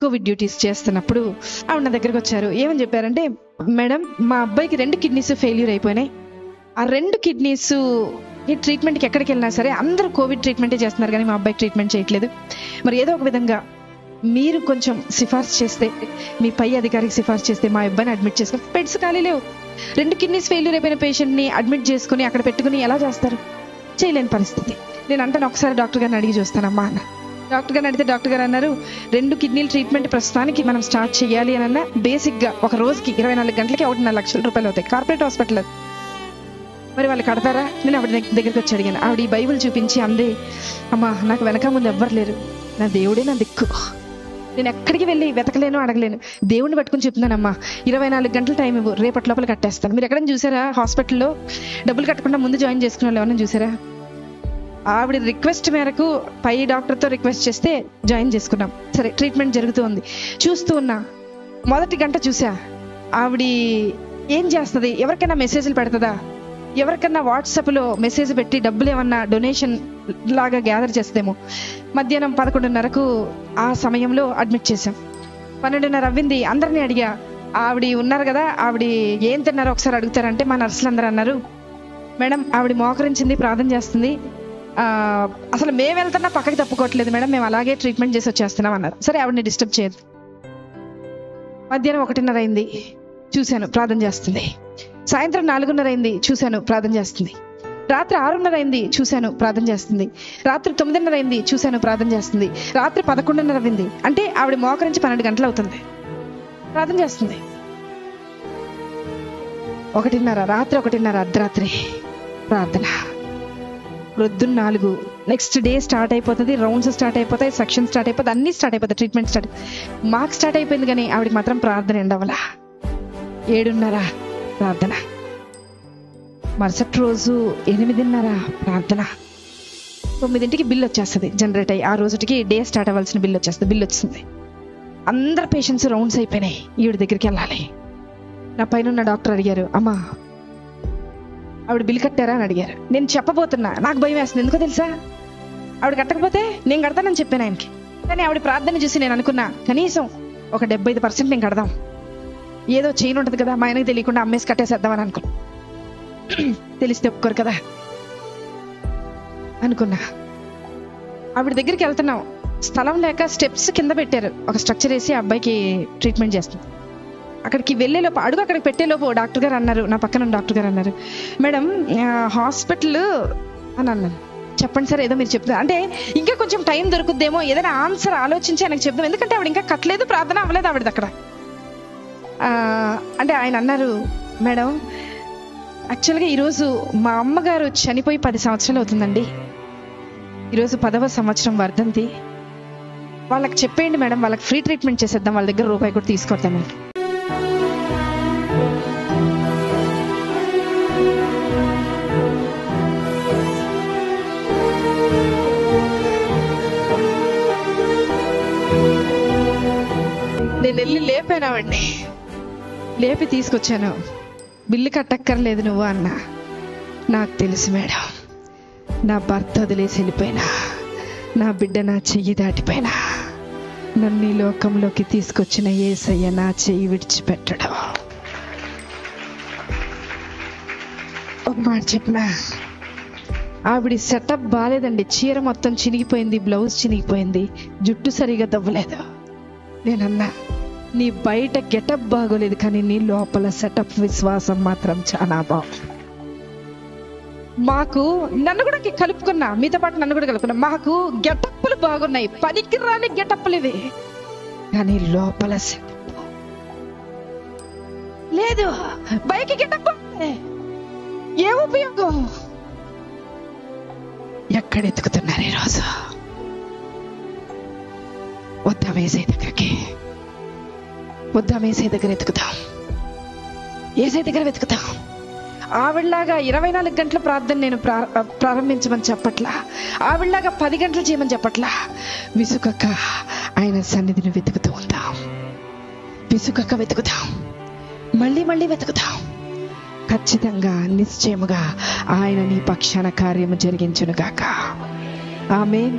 Covid duties చేస్తున్నప్పుడు ఆవిడ నా దగ్గరకు వచ్చారు. ఏమని చెప్పారంటే, మేడం మా అబ్బాయికి 2 కిడ్నీస్ ఫెయిల్యూర్ అయిపోయినాయి. ఆ 2 కిడ్నీస్ ట్రీట్మెంట్కి ఎక్కడికి వెళ్ళినా సరే అందరూ కోవిడ్ ట్రీట్మెంటే చేస్తున్నారు, కానీ మా అబ్బాయికి ట్రీట్మెంట్ చేయట్లేదు. మరి ఏదో ఒక విధంగా మీరు కొంచెం సిఫార్సు చేస్తే, మీ పై అధికారికి సిఫార్సు చేస్తే మా అబ్బాయిని అడ్మిట్ చేసుకుని, బెడ్స్ ఖాళీ లేవు. 2 కిడ్నీస్ ఫెయిల్యూర్ అయిపోయిన పేషెంట్ని అడ్మిట్ చేసుకుని అక్కడ పెట్టుకుని ఎలా చేస్తారు? చేయలేని పరిస్థితి. నేను అంటాను, ఒకసారి డాక్టర్ గారిని అడిగి చూస్తానమ్మా అన్న. డాక్టర్ గారిని అడిగితే డాక్టర్ గారు అన్నారు, 2 కిడ్నీల ట్రీట్మెంట్ ప్రస్తుతానికి మనం స్టార్ట్ చేయాలి అని అన్నా బేసిక్గా ఒక రోజుకి 24 గంటలకి 1.5 లక్షల రూపాయలు అవుతాయి. Corporate hospital. మరి వాళ్ళు కడతారా? నేను ఆవిడ దగ్గరికి వచ్చి అడిగాను. ఆవిడ ఈ బైబిల్ చూపించి అందే, అమ్మా నాకు వెనక ముందు ఎవ్వరు లేరు, నా దేవుడే నా దిక్కు, నేను ఎక్కడికి వెళ్ళి వెతకలేను, అడగలేను, దేవుడిని పట్టుకుని చెప్తున్నానమ్మా, 24 గంటల టైం ఇవ్వు, రేపటి లోపల కట్టేస్తాను. మీరు ఎక్కడైనా చూసారా హాస్పిటల్లో డబ్బులు కట్టకుండా ముందు జాయిన్ చేసుకున్న వాళ్ళు ఎవరైనా చూసారా? ఆవిడ రిక్వెస్ట్ మేరకు పై డాక్టర్తో రిక్వెస్ట్ చేస్తే జాయిన్ చేసుకున్నాం. సరే, ట్రీట్మెంట్ జరుగుతూ ఉంది. చూస్తూ ఉన్నా, మొదటి గంట చూసా ఆవిడ ఏం చేస్తుంది, ఎవరికైనా మెసేజ్లు పెడుతుందా, ఎవరికన్నా వాట్సాప్లో మెసేజ్ పెట్టి డబ్బులు ఏమన్నా డొనేషన్ లాగా గ్యాదర్ చేస్తుందేమో. మధ్యాహ్నం 11:30కు ఆ సమయంలో అడ్మిట్ చేశాం. 12:30 అవ్వింది. అందరినీ అడిగా, ఆవిడ ఉన్నారు కదా, ఆవిడ ఏం తిన్నారో ఒకసారి అడుగుతారంటే మా నర్సులు అందరూ అన్నారు, మేడం ఆవిడ మోకరించింది, ప్రార్థన చేస్తుంది, అసలు మేము వెళ్తున్నా పక్కకి తప్పుకోవట్లేదు మేడం, మేము అలాగే ట్రీట్మెంట్ చేసి వచ్చేస్తున్నాం అన్నారు. సరే, ఆవిడని డిస్టర్బ్ చేయదు. మధ్యాహ్నం 1:30 అయింది, చూశాను ప్రార్థన చేస్తుంది. సాయంత్రం 4:30 అయింది, చూశాను ప్రార్థన చేస్తుంది. రాత్రి 6:30 అయింది, చూశాను ప్రార్థన చేస్తుంది. రాత్రి 9:30 అయింది, చూశాను ప్రార్థన చేస్తుంది. రాత్రి 11:30 అయింది, అంటే ఆవిడ మోకరించి 12 గంటలు అవుతుంది, ప్రార్థన చేస్తుంది. 1:30 రాత్రి 1:30 అర్ధరాత్రి ప్రార్థన. ప్రొద్దున 4 నెక్స్ట్ డే స్టార్ట్ అయిపోతుంది, రౌండ్స్ స్టార్ట్ అయిపోతాయి, సెక్షన్ స్టార్ట్ అయిపోతుంది, అన్నీ స్టార్ట్ అయిపోతాయి, ట్రీట్మెంట్ స్టార్ట్. మాకు స్టార్ట్ అయిపోయింది, కానీ ఆవిడకి మాత్రం ప్రార్థన ఎండవలా. 7:30 ప్రార్థన. మరుసటి రోజు 8:30 ప్రార్థన. 9ంటికి బిల్ వచ్చేస్తుంది జనరేట్ అయ్యి. ఆ రోజుకి డే స్టార్ట్ అవ్వాల్సిన బిల్ వచ్చేస్తుంది. బిల్ వచ్చింది. అందరు పేషెంట్స్ రౌండ్స్ అయిపోయినాయి, ఈవిడ దగ్గరికి వెళ్ళాలి. నా పైన ఉన్న డాక్టర్ అడిగారు, అమ్మా ఆవిడ బిల్ కట్టారా అని అడిగారు. నేను చెప్పబోతున్నా, నాకు భయం వేస్తుంది. ఎందుకో తెలుసా, ఆవిడ కట్టకపోతే నేను కడతానని చెప్పాను ఆయనకి. కానీ ఆవిడ ప్రార్థన చూసి నేను అనుకున్నా, కనీసం ఒక 75% నేను కడదాం, ఏదో చేయను ఉంటుంది కదా, మా ఆయనకి తెలియకుండా అమ్మేసి కట్టేసేద్దామని అనుకున్నా. తెలిస్తే ఒప్పుకోరు కదా అనుకున్నా. ఆవిడ దగ్గరికి వెళ్తున్నాం, స్థలం లేక స్టెప్స్ కింద పెట్టారు, ఒక స్ట్రక్చర్ వేసి అబ్బాయికి ట్రీట్మెంట్ చేస్తుంది. అక్కడికి వెళ్ళేలోపు, అడుగు అక్కడికి పెట్టేలోపు డాక్టర్ గారు అన్నారు, నా పక్కన డాక్టర్ గారు అన్నారు, మేడం హాస్పిటల్ అని అన్నాను. చెప్పండి సార్, ఏదో మీరు చెప్తారు అంటే ఇంకా కొంచెం టైం దొరుకుద్దేమో, ఏదైనా ఆన్సర్ ఆలోచించి ఆయనకు చెప్దాం, ఎందుకంటే ఆవిడ ఇంకా కట్టలేదు, ప్రార్థన అవ్వలేదు ఆవిడది అక్కడ. అంటే ఆయన అన్నారు, మేడం యాక్చువల్గా ఈరోజు మా అమ్మగారు చనిపోయి 10 సంవత్సరాలు అవుతుందండి, ఈరోజు 10వ సంవత్సరం వర్ధంతి, వాళ్ళకి చెప్పేయండి మేడం, వాళ్ళకి ఫ్రీ ట్రీట్మెంట్ చేసేద్దాం, వాళ్ళ దగ్గర రూపాయి కూడా తీసుకొద్దాం. నేను వెళ్ళి లేపానావండి, లేపి తీసుకొచ్చాను. బిల్లు కట్టక్కర్లేదు నువ్వు అన్నా. నాకు తెలుసు మేడం, నా భర్త వదిలేసి వెళ్ళిపోయినా, నా బిడ్డ నా చెయ్యి దాటిపోయినా, నన్ను ఈ లోకంలోకి తీసుకొచ్చిన యేసయ్య నా చెయ్యి విడిచిపెట్టడం. ఒక మాట చెప్పనా, ఆవిడ సెటప్ బాగాలేదండి, చీర మొత్తం చినిగిపోయింది, బ్లౌజ్ చినిగిపోయింది, జుట్టు సరిగా దవ్వలేదు. నేనన్నా, నీ బయట గెటప్ బాగోలేదు, కానీ నీ లోపల సెటప్ విశ్వాసం మాత్రం చాలా బాగుంది. మాకు నన్ను కూడా కలుపుకున్నా, మీతో పాటు నన్ను కూడా కలుపుకున్నా, మాకు గెటప్పులు బాగున్నాయి, పనికి రాని గెటప్పులు ఇవి, కానీ లోపల సెటప్ లేదు. బయకి గెటప్ ఏ ఉపయోగం? ఎక్కడ ఎత్తుకుతున్నారు ఈరోజు? వద్దాం ఏసై దగ్గరికి, వద్దాం ఏసై దగ్గర ఎత్తుకుతాం, ఏసై దగ్గర వెతుకుతాం. ఆవిడలాగా 24 గంటల ప్రార్థన నేను ప్రారంభించమని చెప్పట్లా, ఆవిడలాగా 10 గంటలు చేయమని చెప్పట్లా. విసుకక్క ఆయన సన్నిధిని వెతుకుతూ ఉంటాం, విసుకక్క వెతుకుతాం, మళ్ళీ మళ్ళీ వెతుకుతాం. ఖచ్చితంగా నిశ్చయముగా ఆయన నీ పక్షాన కార్యము జరిగించునుగాక. ఆమేన్.